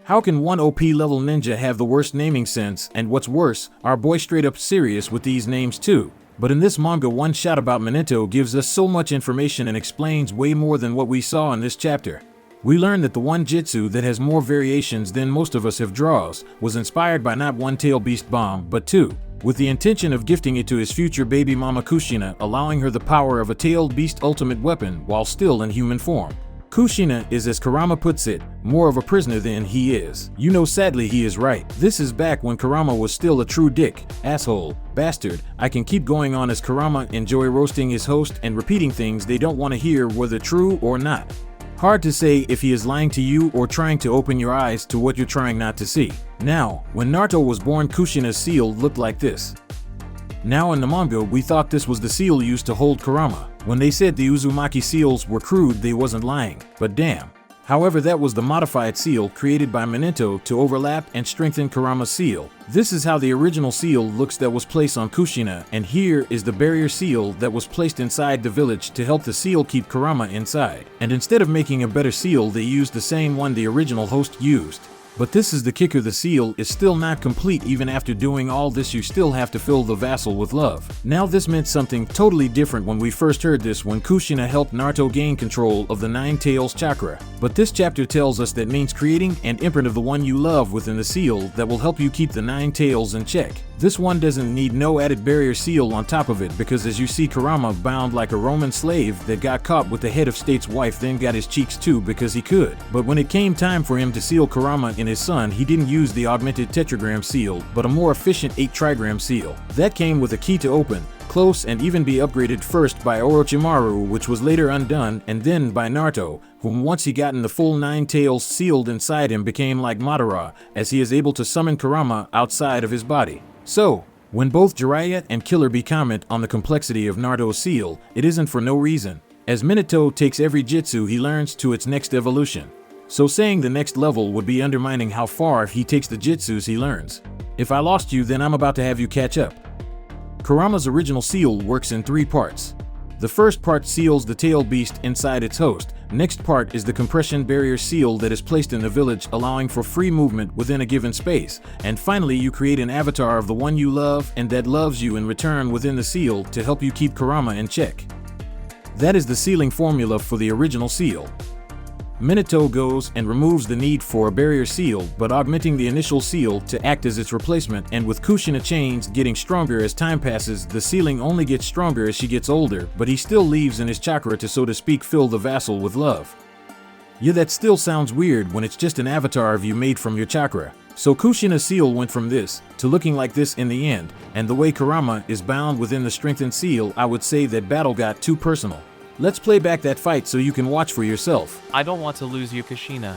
How can one OP level ninja have the worst naming sense, and what's worse, our boy straight up serious with these names too? But in this manga, one shot about Minato gives us so much information and explains way more than what we saw in this chapter. We learn that the one jutsu that has more variations than most of us have draws was inspired by not one tail beast bomb, but two, with the intention of gifting it to his future baby mama Kushina, allowing her the power of a tailed beast ultimate weapon while still in human form. Kushina is, as Kurama puts it, more of a prisoner than he is. You know, sadly he is right. This is back when Kurama was still a true dick, asshole, bastard. I can keep going on as Kurama enjoy roasting his host and repeating things they don't want to hear, whether true or not. Hard to say if he is lying to you or trying to open your eyes to what you're trying not to see. Now, when Naruto was born, Kushina's seal looked like this. Now in the manga, we thought this was the seal used to hold Kurama. When they said the Uzumaki seals were crude, they wasn't lying, but damn. However, that was the modified seal created by Minato to overlap and strengthen Kurama's seal. This is how the original seal looks that was placed on Kushina, and here is the barrier seal that was placed inside the village to help the seal keep Kurama inside. And instead of making a better seal, they used the same one the original host used. But this is the kicker, the seal is still not complete. Even after doing all this, you still have to fill the vassal with love. Now this meant something totally different when we first heard this, when Kushina helped Naruto gain control of the Nine Tails chakra. But this chapter tells us that means creating an imprint of the one you love within the seal that will help you keep the Nine Tails in check. This one doesn't need no added barrier seal on top of it, because as you see, Kurama bound like a Roman slave that got caught with the head of state's wife, then got his cheeks too because he could. But when it came time for him to seal Kurama and his son, he didn't use the augmented tetragram seal, but a more efficient 8 trigram seal. That came with a key to open, close, and even be upgraded first by Orochimaru, which was later undone, and then by Naruto, whom once he gotten the full 9 tails sealed inside him became like Madara, as he is able to summon Kurama outside of his body. So, when both Jiraiya and Killer Bee comment on the complexity of Naruto's seal, it isn't for no reason, as Minato takes every jutsu he learns to its next evolution. So saying the next level would be undermining how far he takes the jutsus he learns. If I lost you, then I'm about to have you catch up. Kurama's original seal works in 3 parts. The first part seals the tail beast inside its host. Next part is the compression barrier seal that is placed in the village, allowing for free movement within a given space. And finally, you create an avatar of the one you love and that loves you in return within the seal to help you keep Kurama in check. That is the sealing formula for the original seal. Minato goes and removes the need for a barrier seal, but augmenting the initial seal to act as its replacement, and with Kushina chains getting stronger as time passes, the sealing only gets stronger as she gets older, but he still leaves in his chakra to, so to speak, fill the vassal with love. Yeah, that still sounds weird when it's just an avatar of you made from your chakra. So Kushina's seal went from this to looking like this in the end, and the way Kurama is bound within the strengthened seal, I would say that battle got too personal. Let's play back that fight so you can watch for yourself. I don't want to lose you, Kushina.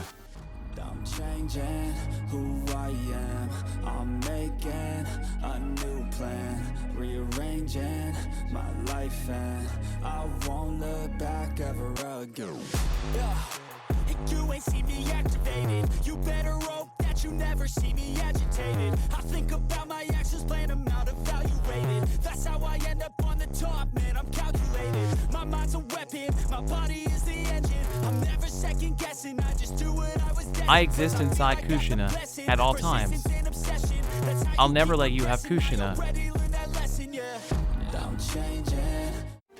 I'm changing who I am. I'm making a new plan, rearranging my life, and I won't look back ever again. You ain't see me activated. You better hope that you never see me agitated. I think about my actions, plan them out, evaluated. That's how I end up on the top, man, I'm calculated. My mind's a weapon, my body is the engine. I'm never second guessing, I just do what I was destined. I exist inside Kushina at all times. I'll never let you have Kushina.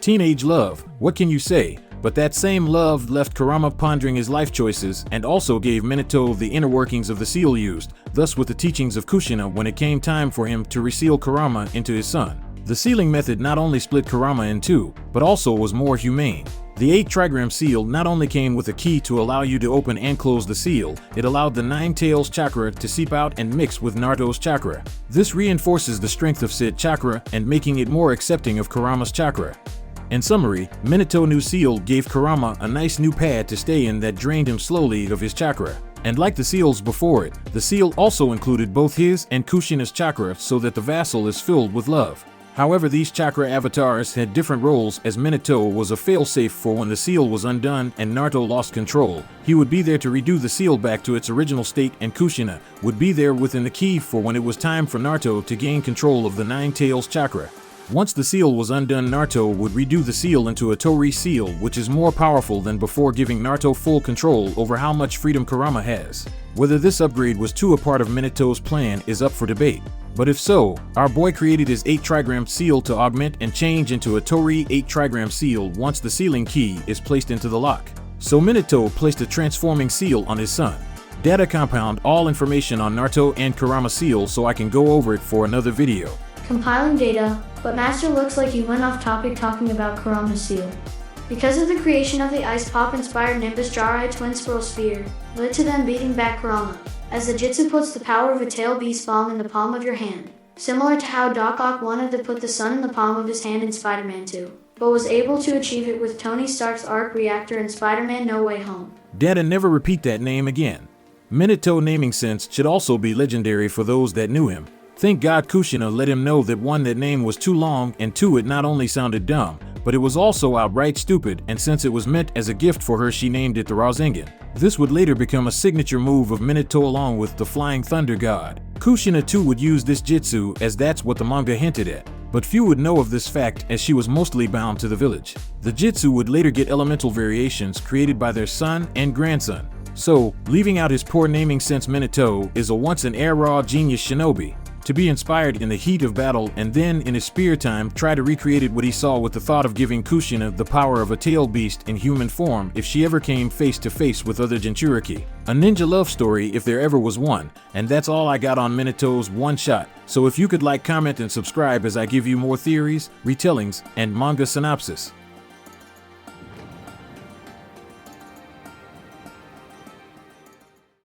Teenage love, what can you say? But that same love left Kurama pondering his life choices and also gave Minato the inner workings of the seal used, thus with the teachings of Kushina when it came time for him to reseal Kurama into his son. The sealing method not only split Kurama in 2, but also was more humane. The 8 trigram seal not only came with a key to allow you to open and close the seal, it allowed the 9 tails chakra to seep out and mix with Naruto's chakra. This reinforces the strength of said chakra and making it more accepting of Kurama's chakra. In summary, Minato new seal gave Kurama a nice new pad to stay in that drained him slowly of his chakra. And like the seals before it, the seal also included both his and Kushina's chakra so that the vassal is filled with love. However, these chakra avatars had different roles, as Minato was a failsafe for when the seal was undone and Naruto lost control. He would be there to redo the seal back to its original state, and Kushina would be there within the key for when it was time for Naruto to gain control of the 9 tails chakra. Once the seal was undone, Naruto would redo the seal into a Tori seal, which is more powerful than before, giving Naruto full control over how much freedom Kurama has. Whether this upgrade was too a part of Minato's plan is up for debate. But if so, our boy created his 8 trigram seal to augment and change into a Tori 8 trigram seal once the sealing key is placed into the lock. So Minato placed a transforming seal on his son. Data compound all information on Naruto and Kurama seal so I can go over it for another video. Compiling data, but Master looks like you went off topic talking about Kurama's seal. Because of the creation of the Ice Pop-inspired Nimbus Jirai Twin Swirl Sphere, led to them beating back Kurama, as the Jitsu puts the power of a tail beast bomb in the palm of your hand, similar to how Doc Ock wanted to put the sun in the palm of his hand in Spider-Man 2, but was able to achieve it with Tony Stark's arc reactor in Spider-Man No Way Home. Data never repeat that name again. Minato naming sense should also be legendary for those that knew him. Thank God Kushina let him know that 1, that name was too long, and 2, it not only sounded dumb, but it was also outright stupid, and since it was meant as a gift for her, she named it the Rasangen. This would later become a signature move of Minato along with the Flying Thunder God. Kushina too would use this jutsu, as that's what the manga hinted at, but few would know of this fact as she was mostly bound to the village. The jutsu would later get elemental variations created by their son and grandson. So, leaving out his poor naming sense, Minato is a once an air-raw genius shinobi, to be inspired in the heat of battle and then in his spare time try to recreate what he saw with the thought of giving Kushina the power of a tail beast in human form if she ever came face to face with other Jinchuriki. A ninja love story if there ever was one, and that's all I got on Minato's one shot. So if you could like, comment, and subscribe as I give you more theories, retellings, and manga synopsis.